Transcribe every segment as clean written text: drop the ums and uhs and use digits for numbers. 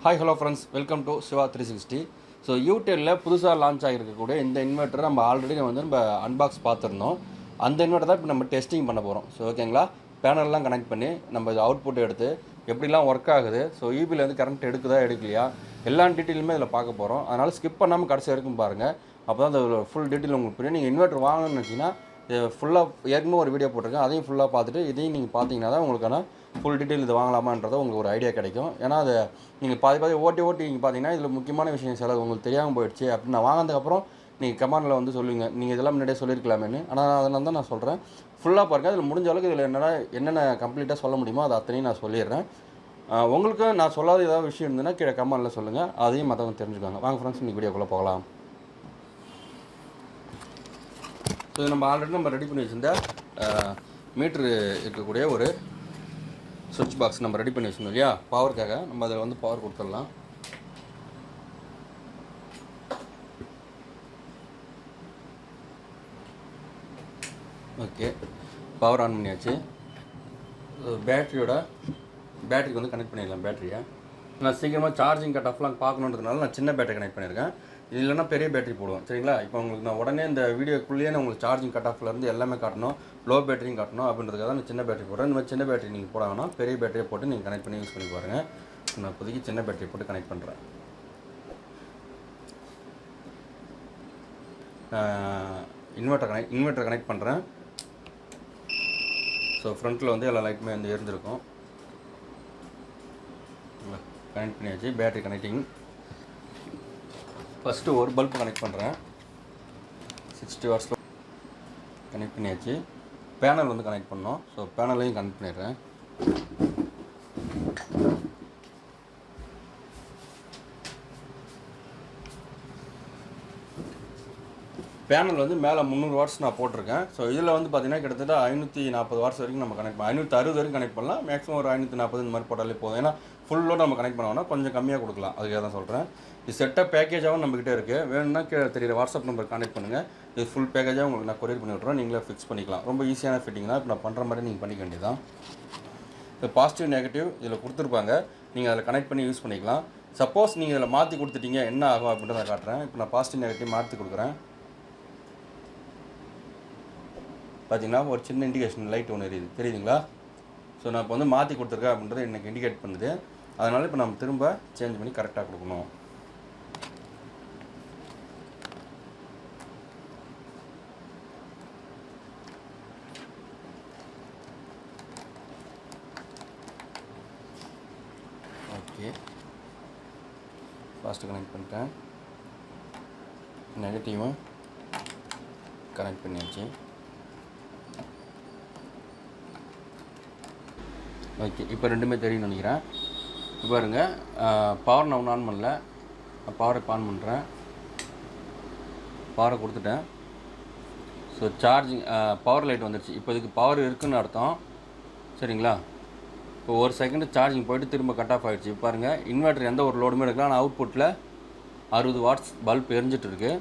Hi, hello friends, welcome to Siva 360. So UTL புதுசாக launch ஆகிருக்கக்கூடிய இந்த இன்வெர்ட்டரை நம்ம ஆல்ரெடி நம்ம அன்பாக்ஸ் பார்த்துருந்தோம். அந்த இன்வெர்ட்டர் தான் இப்போ நம்ம டெஸ்டிங் பண்ண போகிறோம். ஸோ ஓகேங்களா, பேனல்லாம் கனெக்ட் பண்ணி நம்ம அவுட்புட் எடுத்து எப்படிலாம் ஒர்க் ஆகுது, ஸோ ஈபிலேருந்து கரண்ட் எடுக்குதா எடுக்கலையா எல்லா டீட்டெயிலுமே இதில் பார்க்க போகிறோம். அதனால் ஸ்கிப் பண்ணாமல் கடைசி வரைக்கும் பாருங்கள். அப்போ தான் அந்த ஃபுல் டீட்டெயில் உங்களுக்கு புரியும். நீங்கள் இன்வெர்ட்டர் வாங்கணும்னு வச்சிங்கன்னா ஃபுல்லாக ஏற்கனவே ஒரு வீடியோ போட்டிருக்கேன், அதையும் ஃபுல்லாக பார்த்துட்டு இதையும் நீங்கள் பார்த்தீங்கன்னா தான் உங்களுக்கான ஃபுல் டீட்டெயில் இது வாங்கலாமான்றதை உங்களுக்கு ஒரு ஐடியா கிடைக்கும். ஏன்னா அதை நீங்கள் பாதி ஓட்டி நீங்கள் பார்த்தீங்கன்னா இதில் முக்கியமான விஷயம் சில உங்களுக்கு தெரியாமல் போயிடுச்சு அப்படின்னு நான் வாங்கினதுக்கப்புறம் நீங்கள் கமெண்டில் வந்து சொல்லுவீங்க, நீங்கள் இதெல்லாம் முன்னாடியே சொல்லியிருக்கலாமேன்னு. ஆனால் அதனால தான் நான் சொல்கிறேன், ஃபுல்லாக பாருங்கள். இதில் முடிஞ்ச அளவுக்கு இதில் என்னென்ன கம்ப்ளீட்டாக சொல்ல முடியுமோ அதை அத்தனையும் நான் சொல்லிடுறேன். உங்களுக்கு நான் சொல்லாத ஏதாவது விஷயம் இருந்ததுன்னா கீழே கமெண்டில் சொல்லுங்கள், அதையும் மற்றவங்க தெரிஞ்சுக்காங்க. வாங்க ஃப்ரெண்ட்ஸ், இன்றைக்கி வீடியோக்குள்ளே போகலாம். ஸோ நம்ம ஆல்ரெடி ரெடி பண்ணி வச்சுருந்த மீட்ரு இருக்கக்கூடிய ஒரு சுவிட்ச் பாக்ஸ் நம்ம ரெடி பண்ணி வச்சுருந்தோம் இல்லையா, பவருக்காக. நம்ம அதில் வந்து பவர் கொடுத்துடலாம். ஓகே, பவர் ஆன் பண்ணியாச்சு. பேட்டரிக்கு வந்து கனெக்ட் பண்ணிடலாம். பேட்டரியை நான் சீக்கிரமாக சார்ஜிங் கட் ஆஃப்லாம் பார்க்கணுன்றதுனால நான் சின்ன பேட்டரி கனெக்ட் பண்ணியிருக்கேன். இது இல்லைனா பெரிய பேட்டரி போடுவோம், சரிங்களா. இப்போ உங்களுக்கு நான் உடனே இந்த வீடியோக்குள்ளேயே நான் உங்களுக்கு சார்ஜிங் கட் ஆஃப்லேருந்து எல்லாமே காட்டணும், லோ பேட்டரியும் காட்டணும் அப்படின்றதுக்காக தான் நான் சின்ன பேட்டரி போடுறேன். இந்த மாதிரி சின்ன பேட்டரி நீங்கள் போடாங்கன்னா பெரிய பேட்டரியை போட்டு நீங்கள் கனெக்ட் பண்ணி யூஸ் பண்ணி பாருங்கள். நான் இப்போதைக்கு சின்ன பேட்டரி போட்டு கனெக்ட் பண்ணுறேன். இன்வெர்ட்டர் கனெக்ட் பண்ணுறேன். ஸோ ஃப்ரண்ட்டில் வந்து எல்லா லைட்டுமே வந்து எரிஞ்சிருக்கும். கனெக்ட் பண்ணியாச்சு. Battery connecting. ஃபஸ்ட்டு ஒரு பல்ப் கனெக்ட் பண்ணுறேன். 60 வாட்ஸில் கனெக்ட் பண்ணியாச்சு. பேனல் வந்து கனெக்ட் பண்ணோம். ஸோ பேனலையும் கனெக்ட் பண்ணிடுறேன். பேனல் வந்து மேலே 300 வாட்ஸ் நான் போட்டிருக்கேன். ஸோ இதில் வந்து பார்த்திங்கன்னா கிட்டத்தட்ட 540 வாட்ஸ் வரைக்கும் நம்ம கனெக்ட் பண்ணலாம். 560 வரைக்கும் கனெக்ட் பண்ணலாம். மேக்ஸிமம் ஒரு 540 இந்த மாதிரி போட்டாலே போதும். ஏன்னா ஃபுல் லோடு நம்ம கனெக்ட் பண்ணோம்னா கொஞ்சம் கம்மியாக கொடுக்கலாம், அதுக்காக தான் சொல்கிறேன். இது செட்டாக பேக்கேஜாகவும் நம்மக்கிட்ட இருக்குது. வேணும்னா தெரியுற வாட்ஸ்அப் நம்பர் கான்டெக்ட் பண்ணுங்கள். இது ஃபுல் பேக்கேஜாக உங்களுக்கு நான் கொரியர் பண்ணி விட்றேன், நீங்களே ஃபிக்ஸ் பண்ணிக்கலாம். ரொம்ப ஈஸியான ஃபிட்டிங் தான். இப்போ நான் பண்ணுற மாதிரி நீங்கள் பண்ணிக்க வேண்டியதான். இப்போ பாசிட்டிவ் நெகட்டிவ் இதில் கொடுத்துருப்பாங்க, நீங்கள் அதில் கனெக்ட் பண்ணி யூஸ் பண்ணிக்கலாம். சப்போஸ் நீங்கள் இதில் மாற்றி கொடுத்துட்டீங்க என்ன ஆகும் அப்படின்றத நான் காட்டுறேன். இப்போ நான் பாசிட்டிவ் நெகட்டிவ் மாற்றி கொடுக்குறேன். பார்த்தீங்கன்னா ஒரு சின்ன இண்டிகேஷன் லைட் ஒன்று எரியுது, தெரியுதுங்களா. ஸோ நான் இப்போ வந்து மாற்றி கொடுத்துருக்கேன் அப்படின்றத எனக்கு இண்டிகேட் பண்ணுது. அதனால் இப்போ நம்ம திரும்ப சேஞ்ச் பண்ணி கரெக்டாக கொடுக்கணும். ஓகே, ஃபாஸ்ட்டு கனெக்ட் பண்ணிட்டேன். நெகட்டிவும் கனெக்ட் பண்ணியாச்சு. ஓகே, இப்போ ரெண்டுமே தெரியும்னு நினைக்கிறேன். இப்போ பாருங்கள், பவர் நான் ஒன்று ஆன் பண்ணல, நான் பவரை ஆன் பண்ணுறேன். பவரை கொடுத்துட்டேன். ஸோ சார்ஜிங் பவர் லைட் வந்துடுச்சு. இப்போ இதுக்கு பவர் இருக்குதுன்னு அர்த்தம், சரிங்களா. இப்போ ஒரு செகண்டு சார்ஜிங் போய்ட்டு திரும்ப கட் ஆஃப் ஆகிடுச்சு. இப்போ பாருங்கள், இன்வெர்ட்டர் எந்த ஒரு லோடுமே எடுக்கலாம். ஆனால் அவுட்புட்டில் 60 வாட்ஸ் பல்ப் எரிஞ்சிட்டு இருக்குது.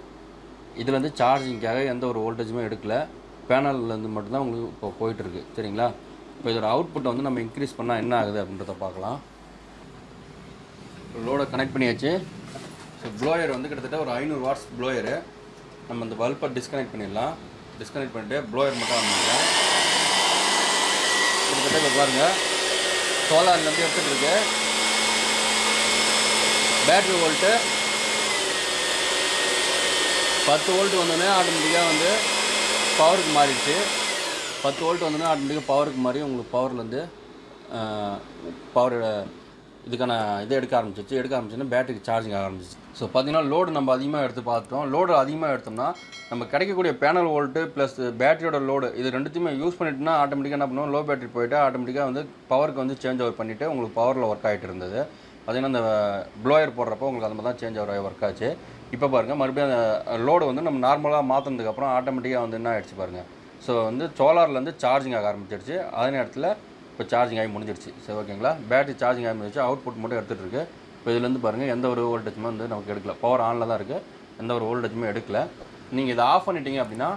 இதில் வந்து சார்ஜிங்காக எந்த ஒரு வோல்டேஜுமே எடுக்கலை, பேனல்லேருந்து மட்டும்தான் உங்களுக்கு இப்போ போயிட்டுருக்கு, சரிங்களா. இப்போ இதோட அவுட்புட்டை வந்து நம்ம இன்க்ரீஸ் பண்ணால் என்ன ஆகுது அப்படின்றத பார்க்கலாம். லோடை கனெக்ட் பண்ணியாச்சு. ஸோ ப்ளோயர் வந்து கிட்டத்தட்ட ஒரு 500 வாட்ஸ் ப்ளோயரு. நம்ம இந்த பல்பை டிஸ்கனெக்ட் பண்ணிடலாம். டிஸ்கனெக்ட் பண்ணிவிட்டு ப்ளோயர் மட்டும் ஆன் பண்ணிக்கலாம். கிட்டத்தட்ட இப்போ பாருங்கள், சோலார்லேருந்து எடுத்துகிட்டு இருக்கு. பேட்ரி வோல்ட்டு 10 வோல்ட் வந்தோடனே ஆட்டோமேட்டிக்காக வந்து பவருக்கு மாறிடுச்சு. 10 வோல்ட் வந்தோடனே ஆட்டோமேட்டிக்காக பவருக்கு மாறி உங்களுக்கு பவர்லேருந்து பவர் இதுக்கான இதை எடுக்க ஆரம்பிச்சிச்சுன்னா பேட்டரிக்கு சார்ஜிங் ஆக ஆரம்பிச்சிச்சு. ஸோ பார்த்தீங்கன்னா லோடு நம்ம அதிகமாக எடுத்து பார்த்துட்டோம். லோடு அதிகமாக எடுத்தோம்னா நம்ம கிடைக்கக்கூடிய பேனல் வோல்ட்டு ப்ளஸ் பேட்டரியோட லோடு இது ரெண்டுத்தையுமே யூஸ் பண்ணிட்டுனா ஆட்டோமேட்டிக்காக என்ன பண்ணுவோம், லோ பேட்டரி போய்ட்டு ஆட்டோமேட்டிக்காக வந்து பவருக்கு வந்து சேஞ்ச் ஓவர் பண்ணிவிட்டு உங்களுக்கு பவரில் ஒர்க் ஆகிட்டு இருந்தது. பார்த்தீங்கன்னா அந்த ப்ளோயர் போடுறப்போ உங்களுக்கு அந்த மாதிரி தான் சேஞ்ச் ஓவர் ஒர்க் ஆச்சு. இப்போ பாருங்கள், மறுபடியும் அந்த லோடு வந்து நம்ம நார்மலாக மாற்றினதுக்கப்புறம் ஆட்டோமேட்டிக்காக வந்து என்ன ஆகிடுச்சு பாருங்கள். ஸோ வந்து சோலார்லேருந்து சார்ஜிங் ஆக ஆரம்பிச்சிடுச்சு. அதே நேரத்தில் இப்போ சார்ஜிங் ஆகி முடிஞ்சிடுச்சு. சரி ஓகேங்களா, பேட்டரி சார்ஜிங் ஆகி முடிஞ்சிச்சு. அவுட்புட் மட்டும் எடுத்துகிட்டு இருக்குது. இப்போ இதுலேருந்து பாருங்கள், எந்த ஒரு வோல்டேஜுமே வந்து நமக்கு எடுக்கல. பவர் ஆனில் தான் இருக்குது, எந்த ஒரு வோல்டேஜுமே எடுக்கல. நீங்கள் இதை ஆஃப் பண்ணிட்டீங்க அப்படின்னா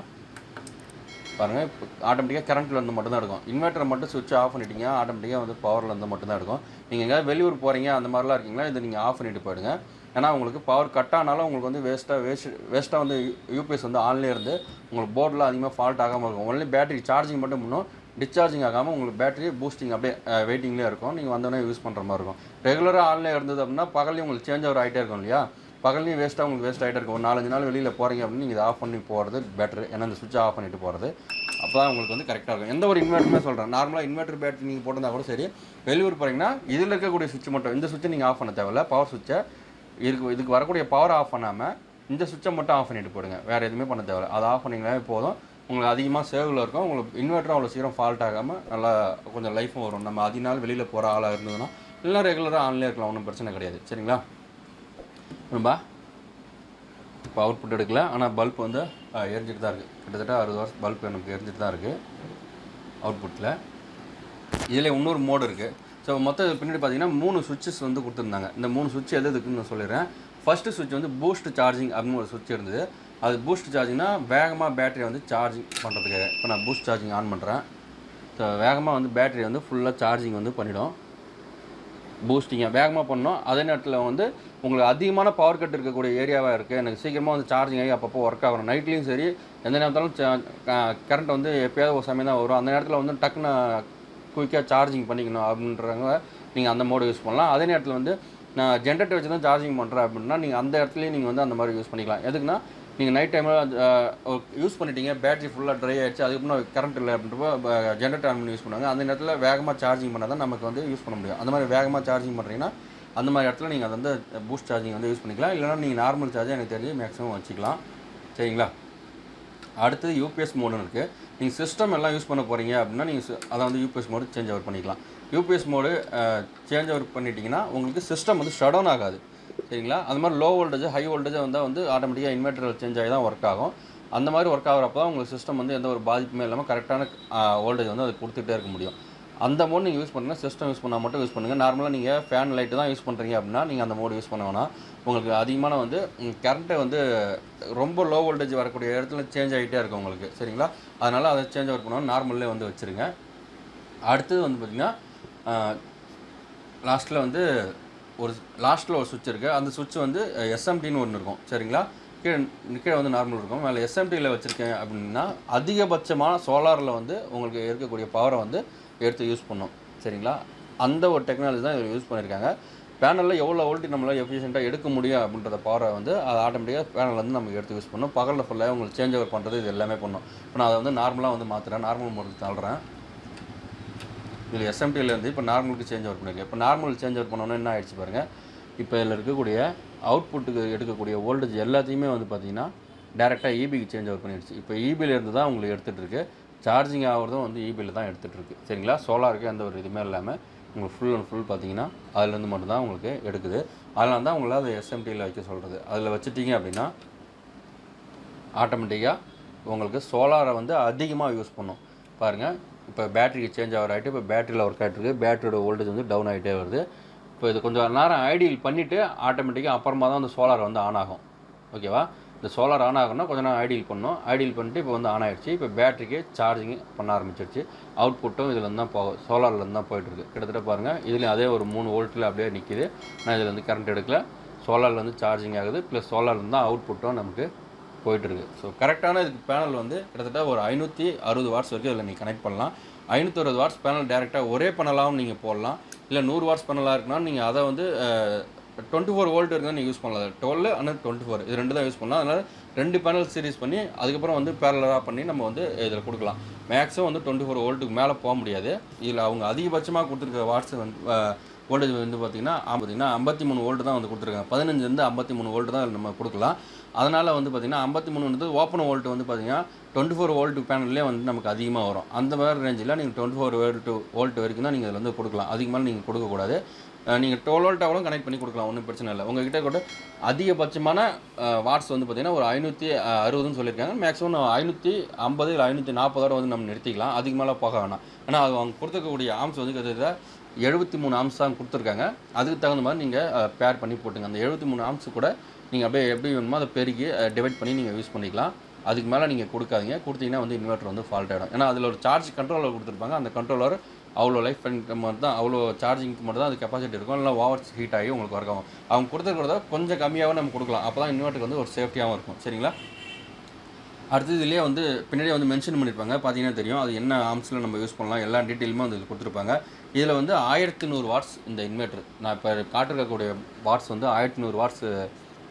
பாருங்கள் இப்போ ஆட்டோமேட்டிக்காக கரண்ட்டில் இருந்து மட்டும் தான் எடுக்கும். இன்வெர்ட்டரை மட்டும் சுவிட்ச் ஆஃப் பண்ணிட்டீங்க ஆட்டோமேட்டிக்காக வந்து பவரில் இருந்து மட்டும் தான் எடுக்கும். நீங்கள் எங்கேயாவது வெளியூர் போகிறீங்க அந்த மாதிரிலாம் இருக்கீங்களா, இதை நீங்கள் ஆஃப் பண்ணிட்டு போயிடுங்க. ஏன்னா உங்களுக்கு பவர் கட் ஆனாலும் உங்களுக்கு வந்து வேஸ்ட்டாக வந்து யூபிஎஸ் வந்து ஆன்லேயே இருந்து உங்களுக்கு போர்டில் அதிகமாக ஃபால்ட் ஆகாமல் இருக்கும். ஒன்லி பேட்டரி சார்ஜிங் மட்டும் பண்ணும், டிஸ்சார்ஜிங் ஆகாமல் உங்களுக்கு பேட்டரி பூஸ்டிங் அப்படியே வெயிட்டிங்லேயே இருக்கும். நீங்கள் வந்தோடனே யூஸ் பண்ணுற மாதிரி இருக்கும். ரெகுலராக ஆன்லேயே இருந்தது அப்படின்னா பகலையும் உங்களுக்கு சேஞ்ச் ஓவர் ஆகிட்டே இருக்கும் இல்லையா, பகல்லையும் உங்களுக்கு வேஸ்ட் ஆகிட்டே இருக்கும். ஒரு 4-5 நாள் வெளியில் போகிறீங்க அப்படின்னு நீங்கள் இதை ஆஃப் பண்ணி போகிறது பெட்ரு. ஏன்னா இந்த சுவிட்சை ஆஃப் பண்ணிட்டு போகிறது அப்போ தான் உங்களுக்கு வந்து கரெக்டாக இருக்கும். எந்த ஒரு இன்வெர்ட்டருமே சொல்கிறேன், நார்மலாக இன்வெர்ட்டர் பேட்டரி நீங்கள் போட்டிருந்தா கூட சரி, வெளியூர் போகிறீங்கன்னா இதில் இருக்கக்கூடிய சுவிட்ச் மட்டும், இந்த சுவிட்சை நீங்கள் ஆஃப் பண்ண தேவையில்ல. பவர் சுவிட்சை இதுக்கு வரக்கூடிய பவர் ஆஃப் பண்ணாமல் இந்த சுவிட்சை மட்டும் ஆஃப் பண்ணிட்டு போடுங்க. வேறு எதுவுமே பண்ண தேவையில்ல. அதை ஆஃப் பண்ணிங்கனாலே போதும், உங்களுக்கு அதிகமாக சேவில் இருக்கும். உங்களுக்கு இன்வெர்ட்டரும் அவ்வளோ சீக்கிரம் ஃபால்ட் ஆகாமல் நல்லா கொஞ்சம் லைஃபும் வரும். நம்ம அதிக வெளியில் போகிற ஆளாக இருந்ததுன்னா இல்லை ரெகுலராக ஆன்லேயே இருக்கலாம், ஒன்றும் பிரச்சனை கிடையாது. சரிங்களா? ரொம்ப இப்போ அவுட்புட் எடுக்கல, ஆனால் பல்ப் வந்து எரிஞ்சிட்டு தான் இருக்குது. கிட்டத்தட்ட 60 வாட்ஸ் பல்ப் எனக்கு எரிஞ்சிட்டு தான் இருக்குது அவுட்புட்டில். இதில் இன்னொரு மோடு இருக்குது. ஸோ மொத்தம் பின்னாடி பார்த்தீங்கன்னா 3 சுவிட்சஸ் வந்து கொடுத்துருந்தாங்க. இந்த 3 சுவிட்ச் எது இருக்குன்னு நான் சொல்லிடுறேன். ஃபஸ்ட்டு சுவிட்ச் வந்து பூஸ்ட் சார்ஜிங் அப்படின்னு ஒரு சுவிட்ச் இருந்தது. அது பூஸ்ட் சார்ஜிங்னா வேகமாக பேட்டரியை வந்து சார்ஜிங் பண்ணுறதுக்காக. இப்போ நான் பூஸ்ட் சார்ஜிங் ஆன் பண்ணுறேன். ஸோ வேகமாக வந்து பேட்டரி வந்து ஃபுல்லாக சார்ஜிங் வந்து பண்ணிவிடும். பூஸ்டிங்காக வேகமாக பண்ணோம். அதே நேரத்தில் வந்து உங்களுக்கு அதிகமான பவர் கட் இருக்கக்கூடிய ஏரியாவாக இருக்குது, எனக்கு சீக்கிரமாக வந்து சார்ஜிங் ஆகி அப்பப்போ ஒர்க் ஆகணும். நைட்லேயும் சரி எந்த நேரத்தாலும் கரண்ட் வந்து எப்போயாவது ஒரு சமயம் தான் வரும். அந்த நேரத்தில் வந்து டக்குன்னு குயிக்காக சார்ஜிங் பண்ணிக்கணும் அப்படின்றவங்க நீங்கள் அந்த மோடு யூஸ் பண்ணலாம். அதே நேரத்தில் வந்து நான் ஜென்ரேட்டர் வச்சு தான் சார்ஜிங் பண்ணுறேன் அப்படின்னா நீங்கள் அந்த இடத்துலையும் நீங்கள் வந்து அந்த மாதிரி யூஸ் பண்ணிக்கலாம். எதுக்குன்னா நீங்கள் நைட் டைமில் யூஸ் பண்ணிட்டீங்க, பேட்டரி ஃபுல்லாக ட்ரை ஆகிடுச்சு, அதுக்கப்புறம் கரண்ட் இல்லை அப்படின்றப்போ ஜென்ரேட்டர் ஆன் பண்ணி யூஸ் பண்ணுவாங்க. அந்த நேரத்தில் வேகமாக சார்ஜிங் பண்ணால் தான் நமக்கு வந்து யூஸ் பண்ண முடியும். அந்த மாதிரி வேகமாக சார்ஜிங் பண்ணுறீங்கன்னா அந்த மாதிரி இடத்துல நீங்கள் அதை வந்து பூஸ்ட் சார்ஜிங் வந்து யூஸ் பண்ணிக்கலாம். இல்லைனா நீங்கள் நார்மல் சார்ஜ் எனக்கு தெரிஞ்சு மேக்ஸிமம் வச்சுக்கலாம். சரிங்களா? அடுத்தது யூபிஎஸ் மோடுன்னு இருக்குது. நீங்கள் சிஸ்டம் எல்லாம் யூஸ் பண்ண போகிறீங்க அப்படின்னா நீங்கள் அதை வந்து யூபிஎஸ் மோடு சேஞ்ச் ஓவர் பண்ணிக்கலாம். யூபிஎஸ் மோடு சேஞ்ச் ஓவர் பண்ணிட்டீங்கன்னா உங்களுக்கு சிஸ்டம் வந்து ஷட் டவுன் ஆகாது. சரிங்களா? அந்த மாதிரி லோ வோல்டேஜ் ஹை வோல்டேஜ் வந்து ஆட்டோமேட்டிக்காக இன்வெர்ட்டர் சேஞ்ச் ஆகி தான் ஒர்க் ஆகும். அந்த மாதிரி ஒர்க் ஆகிறப்ப தான் உங்களுக்கு சிஸ்டம் வந்து எந்த ஒரு பாதிப்புமே இல்லாமல் கரெக்டான வோல்டேஜ் வந்து அது கொடுத்துட்டே இருக்க முடியும். அந்த மோடு நீங்கள் யூஸ் பண்ணுங்கள். சிஸ்டம் யூஸ் பண்ணால் மட்டும் யூஸ் பண்ணுங்கள். நார்மலாக நீங்கள் ஃபேன் லைட்டு தான் யூஸ் பண்ணுறீங்க அப்படின்னா நீங்கள் அந்த மோடு யூஸ் பண்ண வேணாம். உங்களுக்கு அதிகமான வந்து கரண்ட்டை வந்து ரொம்ப லோ வோல்டேஜ் வரக்கூடிய இடத்துல சேஞ்ச் ஆகிட்டே இருக்கும் உங்களுக்கு. சரிங்களா? அதனால் அதை சேஞ்ச் ஓவர் பண்ணாலும் நார்மல்லே வந்து வச்சுருங்க. அடுத்தது வந்து பார்த்திங்கன்னா லாஸ்ட்டில் ஒரு சுவிட்ச் இருக்குது. அந்த சுவிட்ச் வந்து எஸ்எம்டின்னு ஒன்று இருக்கும். சரிங்களா? கீழே வந்து நார்மல் இருக்கும். மேலே எஸ்எம்டியில் வச்சுருக்கேன் அப்படின்னா அதிகபட்சமான சோலாரில் வந்து உங்களுக்கு இருக்கக்கூடிய பவரை வந்து எடுத்து யூஸ் பண்ணோம். சரிங்களா? அந்த ஒரு டெக்னாலஜி தான் இதில் யூஸ் பண்ணியிருக்காங்க. பேனலில் எவ்வளோ வோல்டேஜ் நம்மளால் எஃபிஷியண்ட்டாக எடுக்க முடியும் அப்படின்றத பவரை வந்து அது ஆட்டோமேட்டிக்காக பேனலில் வந்து நம்ம எடுத்து யூஸ் பண்ணணும். பகலில் ஃபுல்லாக உங்களுக்கு சேஞ்ச் ஓவர் பண்ணுறது இது எல்லாமே பண்ணணும். இப்போ நான் அதை வந்து நார்மலாக வந்து மாற்றுறேன். நார்மல் மோடுக்கு தள்ளுறேன். இதில் எஸ்எம்டியிலேருந்து இப்போ நார்மலுக்கு சேஞ்ச் ஓவர் பண்ணியிருக்கேன். இப்போ நார்மல் சேஞ்ச் ஓவர் பண்ணோன்னா என்ன ஆகிடுச்சு பாருங்கள். இப்போ இதில் இருக்கக்கூடிய அவுட்புட்டுக்கு எடுக்கக்கூடிய வோல்டேஜ் எல்லாத்தையுமே வந்து பார்த்திங்கன்னா டேரெக்டாக இபிக்கு சேஞ்ச் ஓவர் பண்ணிடுச்சு. இப்போ இபியிலேருந்து தான் உங்களுக்கு எடுத்துகிட்ருக்கு. சார்ஜிங் ஆகிறதும் வந்து இபியில் தான் எடுத்துகிட்ருக்கு. சரிங்களா? சோலாருக்கு எந்த ஒரு இதுவுமே இல்லாமல் உங்களுக்கு ஃபுல் அண்ட் ஃபுல் பார்த்திங்கன்னா அதுலேருந்து மட்டும்தான் உங்களுக்கு எடுக்குது. அதனால தான் உங்களை அதை எஸ்எம்டியில் வைக்க சொல்கிறது. அதில் வச்சுட்டிங்க அப்படின்னா ஆட்டோமேட்டிக்காக உங்களுக்கு சோலாரை வந்து அதிகமாக யூஸ் பண்ணும். பாருங்கள், இப்போ பேட்டரிக்கு சேஞ்ச் ஆகிற ஆகிட்டு இப்போ பேட்டரியில் ஒர்க் ஆகிட்டு இருக்குது. பேட்டரியோட வோல்டேஜ் வந்து டவுன் ஆகிட்டே வருது. இப்போ இது கொஞ்சம் நேரம் ஐடியல் பண்ணிவிட்டு ஆட்டோமேட்டிக்காக அப்புறமா தான் அந்த சோலார் வந்து ஆன் ஆகும். ஓகேவா? இந்த சோலார் ஆன் ஆகணும்னா கொஞ்சம் நேரம் ஐடியல் பண்ணணும். ஐடியல் பண்ணிட்டு இப்போ வந்து ஆன் ஆகிடுச்சு. இப்போ பேட்டரிக்கு சார்ஜிங் பண்ண ஆரம்பிச்சிடுச்சு. அவுட்புட்டும் இதில் தான் சோலார்லேருந்து தான் போயிட்டுருக்கு. கிட்டத்தட்ட பாருங்கள், இதுலேயும் அதே ஒரு 3 வோல்ட்டில் அப்படியே நிற்கிது. நான் இதில் வந்து கரண்ட் எடுக்கல. சோலாரில் வந்து சார்ஜிங் ஆகுது. ப்ளஸ் சோலார்லேருந்து தான் அவுட்புட்டும் நமக்கு போயிட்டுருக்கு. ஸோ கரெக்டான இதுக்கு பேனல் வந்து கிட்டத்தட்ட ஒரு 560 வாட்ஸ் வரைக்கும் இதில் நீங்கள் கனெக்ட் பண்ணலாம். 560 வாட்ஸ் பேனல் டேரெக்டாக ஒரே பேனலாகவும் நீங்கள் போடலாம். இல்லை 100 வாட்ஸ் பேனலாக இருக்குன்னா நீங்கள் அதை வந்து 24 வோல்ட் இருக்குன்னு நீங்கள் யூஸ் பண்ணலாம். 12 ஆனால் 24 இது 2 தான் யூஸ் பண்ணலாம். அதனால் 2 பேனல் சீரிஸ் பண்ணி அதுக்கப்புறம் வந்து பேரலாக பண்ணி நம்ம வந்து இதில் கொடுக்கலாம். மேக்ஸிமம் வந்து 24 வோல்ட்டுக்கு மேலே போக முடியாது. இதில் அவங்க அதிகபட்சமாக கொடுத்துருக்க வாட்ஸ் வந்து வோல்டேஜ் வந்து பார்த்திங்கன்னா 53 வோல்ட்டு தான் வந்து கொடுத்துருக்காங்க. 15லேருந்து 53 வோல்ட்டு தான் நம்ம கொடுக்கலாம். அதனால் வந்து பார்த்திங்கன்னா 53 வந்து ஓப்பன் வோல்ட்டு வந்து பார்த்திங்கன்னா 24 வோல்ட்டு பேனல்லே வந்து நமக்கு அதிகமாக வரும். அந்த மாதிரி ரேஞ்சில் நீங்கள் 24 வோல்ட் வரைக்கும் தான் நீங்கள் இதில் வந்து கொடுக்கலாம். அதிக மேலே நீங்கள் கொடுக்கக்கூடாது. நீங்கள் 12 வோல்ட்டாகவும் கனெக்ட் பண்ணி கொடுக்கலாம், ஒன்றும் பிரச்சனை இல்லை. உங்கள்கிட்ட கூட அதிகபட்சமான வாட்ஸ் வந்து பார்த்திங்கன்னா ஒரு 560ன்னு சொல்லியிருக்காங்க. மேக்ஸிமம் 550 இல்லை 540 வந்து நம்ம நிறுத்திக்கலாம். அதிக மேலே போக வேணாம். ஏன்னா அது அவங்க கொடுத்துருக்கக்கூடிய ஆம்ஸ் வந்து கிட்டத்தட்ட 73 ஆம்ஸ் தான் கொடுத்துருக்காங்க. அதுக்கு தகுந்த மாதிரி நீங்கள் பேர் பண்ணி போட்டுங்க. அந்த 73 ஆம்ஸ் கூட நீங்கள் அப்படியே எப்படி வேணுமோ அதை பெருக்கி டிவைட் பண்ணி நீங்கள் யூஸ் பண்ணிக்கலாம். அதுக்கு மேலே நீங்கள் கொடுக்காதீங்க. கொடுத்தீங்கன்னா வந்து இன்வெர்ட்டர் வந்து ஃபால்ட் ஆகிடும். ஏன்னா அதில் ஒரு சார்ஜ் கண்ட்ரோலர் கொடுத்துருப்பாங்க. அந்த கண்ட்ரோலர் அவ்வளோ லைஃப் மட்டும் தான், அவ்வளோ சார்ஜிங்க்கு மட்டும் தான் அது கெப்பாசிட்டி இருக்கும். இல்லை ஓவர் ஹீட் ஆகி உங்களுக்கு ஒர்க் ஆகும். அவங்க கொடுத்துருக்கிறத கொஞ்சம் கம்மியாகவும் நம்ம கொடுக்கலாம். அப்போ தான் இன்வெர்ட்டருக்கு வந்து ஒரு சேஃப்டியாகவும் இருக்கும். சரிங்களா? அடுத்தது இதுலேயே வந்து பின்னாடியே வந்து மென்ஷன் பண்ணியிருப்பாங்க. பார்த்தீங்கன்னா தெரியும் அது என்ன ஆர்ம்ஸில் நம்ம யூஸ் பண்ணலாம், எல்லா டீட்டெயிலுமே வந்து இது கொடுத்துருப்பாங்க. இதில் வந்து 1100 வாட்ஸ் இந்த இன்வெர்ட்டர். நான் இப்போ காட்டிருக்கக்கூடிய வாட்ஸ் வந்து 1100 வாட்ஸ்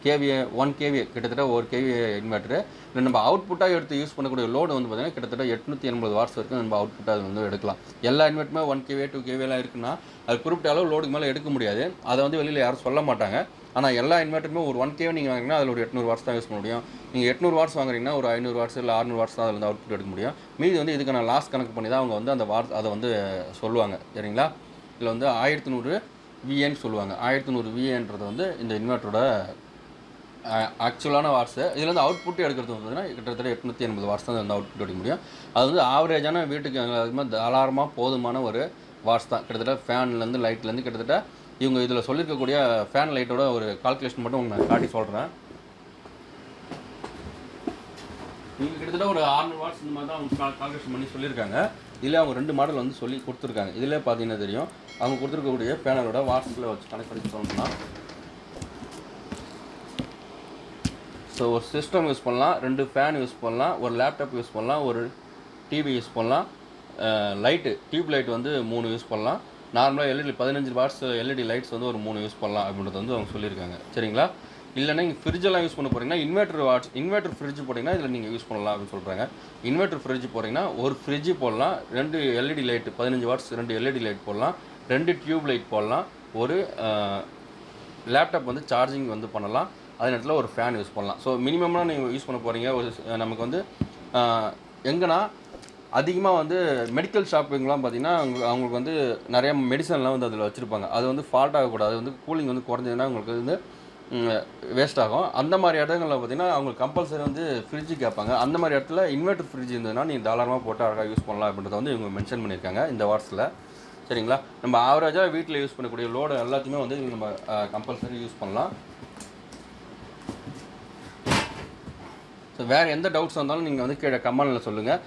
கேவிஏ 1 கேவிஏ கிட்டத்தட்ட 1 கேவிஏ இன்வெர்ட்டரு. இல்லை நம்ம அவுட்புட்டாக எடுத்து யூஸ் பண்ணக்கூடிய லோடு வந்து பார்த்திங்கன்னா கிட்டத்தட்ட 880 வாட்ஸ் வரைக்கும் நம்ம அவுட்புட்டாக அது வந்து எடுக்கலாம். எல்லா இன்வெர்ட்டுமே 1 கேவிஏ 2 கேவிஏலாம் இருக்குன்னா அது குறிப்பிட்ட அளவு லோடுக்கு மேலே எடுக்க முடியாது. அதை வந்து வெளியில் யாரும் சொல்ல மாட்டாங்க. ஆனால் எல்லா இன்வெர்ட்டருமே ஒரு 1 கேவி நீங்கள் வாங்கினீங்கன்னா அதில் ஒரு 800 வாட்ஸ் தான் யூஸ் பண்ண முடியும். நீங்கள் 800 வாட்ஸ் வாங்குறீங்கன்னா ஒரு 500 வாட்ஸ் இல்லை 600 வாட்ஸ் தான் அதில் வந்து அவுட்புட் எடுக்க முடியும். மீதி வந்து இதுக்கான லாஸ் கணக்கு பண்ணி தான் அவங்க வந்து அந்த வாட்ஸ் அதை வந்து சொல்லுவாங்க. சரிங்களா? இதில் வந்து 1100 விஏன்னு சொல்லுவாங்க. 1100 விஏன்றது வந்து இந்த இன்வெர்ட்டரோட ஆக்சுவலான வாட்ஸு. இதில் வந்து அவுட்புட் எடுக்கிறது வந்து கிட்டத்தட்ட 880 வாட்ஸ் தான் வந்து அவுட்புட் எடுக்க முடியும். அது வந்து ஆவரேஜான வீட்டுக்கு அதுமாதிரி தாராளமாக போதுமான ஒரு வாட்ஸ் தான். கிட்டத்தட்ட ஃபேன்லேருந்து லைட்லேருந்து கிட்டத்தட்ட இவங்க இதில் சொல்லியிருக்கக்கூடிய ஃபேன் லைட்டோட ஒரு கால்குலேஷன் மட்டும் உங்களுக்கு நான் காட்டி சொல்கிறேன். நீங்கள் கிட்டத்தட்ட ஒரு 600 வாட்ஸ் இந்த மாதிரி தான் அவங்க கால்குலேஷன் பண்ணி சொல்லியிருக்காங்க. இதில் அவங்க 2 மாடல் வந்து சொல்லி கொடுத்துருக்காங்க. இதில் பார்த்தீங்கன்னா தெரியும் அவங்க கொடுத்துருக்கக்கூடிய பேனலோட வாட்ஸில் வச்சு கனெக்ட் பண்ணி சொல்லணும்னா ஸோ ஒரு சிஸ்டம் யூஸ் பண்ணலாம், 2 ஃபேன் யூஸ் பண்ணலாம், ஒரு லேப்டாப் யூஸ் பண்ணலாம், ஒரு டிவி யூஸ் பண்ணலாம், லைட்டு டியூப் லைட் வந்து 3 யூஸ் பண்ணலாம், நார்மலாக எல்இடி 15 வாட்ஸ் எல்இடி லைட்ஸ் வந்து ஒரு 3 யூஸ் பண்ணலாம் அப்படின்றது வந்து அவங்க சொல்லியிருக்காங்க. சரிங்களா? இல்லைன்னா நீங்கள் ஃப்ரிட்ஜெல்லாம் யூஸ் பண்ண போகிறீங்கன்னா இன்வெர்ட்டர் ஃப்ரிட்ஜ் போட்டிங்கன்னா இதில் நீங்கள் யூஸ் பண்ணலாம் அப்படின்னு சொல்கிறாங்க. இன்வெர்ட்டர் ஃப்ரிட்ஜ் போட்டிங்கன்னா ஒரு ஃப்ரிட்ஜ் போடலாம், 2 LED light 15 watts 2 LED light போடலாம், 2 டியூப் லைட் போடலாம், ஒரு லேப்டாப் வந்து சார்ஜிங் வந்து பண்ணலாம், அதே நேரத்தில் ஒரு ஃபேன் யூஸ் பண்ணலாம். ஸோ மினிமமாக நீங்கள் யூஸ் பண்ண போகிறீங்க. ஒரு நமக்கு வந்து எங்கன்னா அதிகமாக வந்து மெடிக்கல் ஷாப்பிங்லாம் பார்த்திங்கன்னா அவங்களுக்கு வந்து நிறையா மெடிசன்லாம் வந்து அதில் வச்சுருப்பாங்க. அது வந்து ஃபால்ட் ஆகக்கூடாது. அது வந்து கூலிங் வந்து குறைஞ்சதுன்னா உங்களுக்கு வந்து வேஸ்ட் ஆகும். அந்த மாதிரி இடங்களில் பார்த்திங்கன்னா அவங்களுக்கு கம்பல்சரி வந்து ஃப்ரிட்ஜு கேட்பாங்க. அந்த மாதிரி இடத்துல இன்வெர்ட்டர் ஃப்ரிட்ஜ் இருந்ததுன்னா நீங்கள் தாராளமாக போட்டு அழகாக யூஸ் பண்ணலாம் அப்படின்றத வந்து இவங்க மென்ஷன் பண்ணியிருக்காங்க இந்த வாட்ஸில். சரிங்களா? நம்ம ஆவரேஜாக வீட்டில் யூஸ் பண்ணக்கூடிய லோடு எல்லாத்தையுமே வந்து நம்ம கம்பல்சரி யூஸ் பண்ணலாம். ஸோ வேறு எந்த டவுட்ஸ் வந்தாலும் நீங்கள் வந்து கீழே கமெண்டில் சொல்லுங்கள்.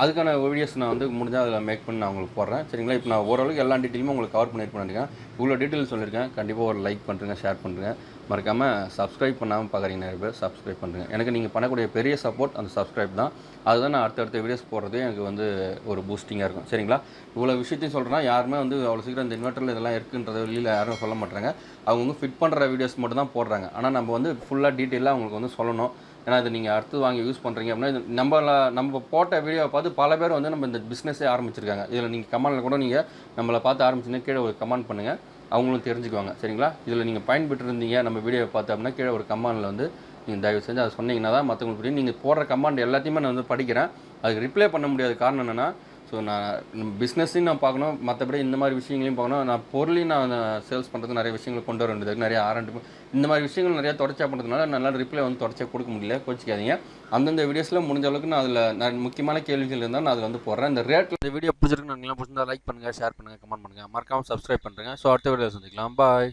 அதுக்கான வீடியோஸ் நான் வந்து முடிஞ்சால் அதில் மேக் பண்ணி நான் உங்களுக்கு போடுறேன். சரிங்களா? இப்போ நான் ஓரளவுக்கு எல்லா டீட்டெயிலுமே உங்களுக்கு கவர் பண்ணியிருக்கேன். இவ்வளோ டீட்டெயில் சொல்லியிருக்கேன். கண்டிப்பாக ஒரு லைக் பண்ணுறேங்க, ஷேர் பண்ணுறேன். மறக்காமல் சப்ஸ்கிரைப் பண்ணாமல் பார்க்குறீங்க நிறைய பேர், சப்ஸ்கிரைப் பண்ணுறேன். எனக்கு நீங்கள் பண்ணக்கூடிய பெரிய சப்போர்ட் அந்த சப்ஸ்கிரைப் தான். அதுதான் நான் அடுத்தடுத்த வீடியோஸ் போடுறதே எனக்கு வந்து ஒரு பூஸ்டிங்காக இருக்கும். சரிங்களா? இவ்வளோ விஷயத்தையும் சொல்கிறேன்னா யாருமே வந்து அவ்வளோ சீக்கிரம் இந்த இன்வெர்ட்டரில் இதெல்லாம் இருக்குன்றத வெளியில் யாரும் சொல்ல மாட்டாங்க. அவங்க வந்து ஃபிட் பண்ணுற வீடியோஸ் மட்டும் தான் போடுறாங்க. ஆனால் நம்ம வந்து ஃபுல்லாக டீட்டெயிலாக அவங்களுக்கு வந்து சொல்லணும். ஏன்னா இது நீங்கள் அடுத்து வாங்கி யூஸ் பண்ணுறீங்க அப்படின்னா நம்ம போட்ட வீடியோவை பார்த்து பல பேர் வந்து நம்ம இந்த பிஸ்னஸே ஆரம்பிச்சிருக்காங்க. இதில் நீங்கள் கமெண்டில் கூட நீங்கள் நம்மளை பார்த்து ஆரம்பிச்சிங்கன்னா கீழே ஒரு கமெண்ட் பண்ணுங்கள், அவங்களும் தெரிஞ்சுக்குவாங்க. சரிங்களா? இதில் நீங்கள் பயன்பெற்று இருந்தீங்க நம்ம வீடியோவை பார்த்து அப்படின்னா கீழே ஒரு கமெண்டில் வந்து நீங்கள் தயவு செஞ்சு அதை சொன்னீங்கன்னா தான் மற்றவங்களுக்கு புரியும். நீங்கள் போடுற கமெண்ட் எல்லாத்தையுமே நான் வந்து படிக்கிறேன். அதுக்கு ரிப்ளை பண்ண முடியாத காரணம் என்னென்னா ஸோ நான் பிஸ்னஸையும் நான் பார்க்கணும், மற்றபடி இந்த மாதிரி விஷயங்களையும் பார்க்கணும். நான் பொருளையும் நான் சேல்ஸ் பண்ணுறது நிறைய விஷயங்களை கொண்டு வர வேண்டியது, நிறைய ஆரண்டு இந்த மாதிரி விஷயங்கள் நிறையா தொடர்ச்சியாக பண்ணுறதுனால நல்லா ரிப்ளை வந்து தொடர்ச்சியாக கொடுக்க முடியல. கோச்சிக்காதீங்க. அந்தந்த வீடியோஸில் முடிஞ்ச அளவுக்கு நான் அதில் முக்கியமான கேள்விகள் இருந்தால் நான் அதில் வந்து போடுறேன். இந்த ரேட்டில் இந்த வீடியோ பிடிச்சிருக்கு, நீங்களாம் பிடிச்சிருந்தா லைக் பண்ணுங்கள், ஷேர் பண்ணுங்கள், கமெண்ட் பண்ணுங்கள், மறக்காமல் சப்ஸ்கிரைப் பண்ணுறேங்க. ஸோ அடுத்த வீடியோ சந்திக்கலாம். பாய்.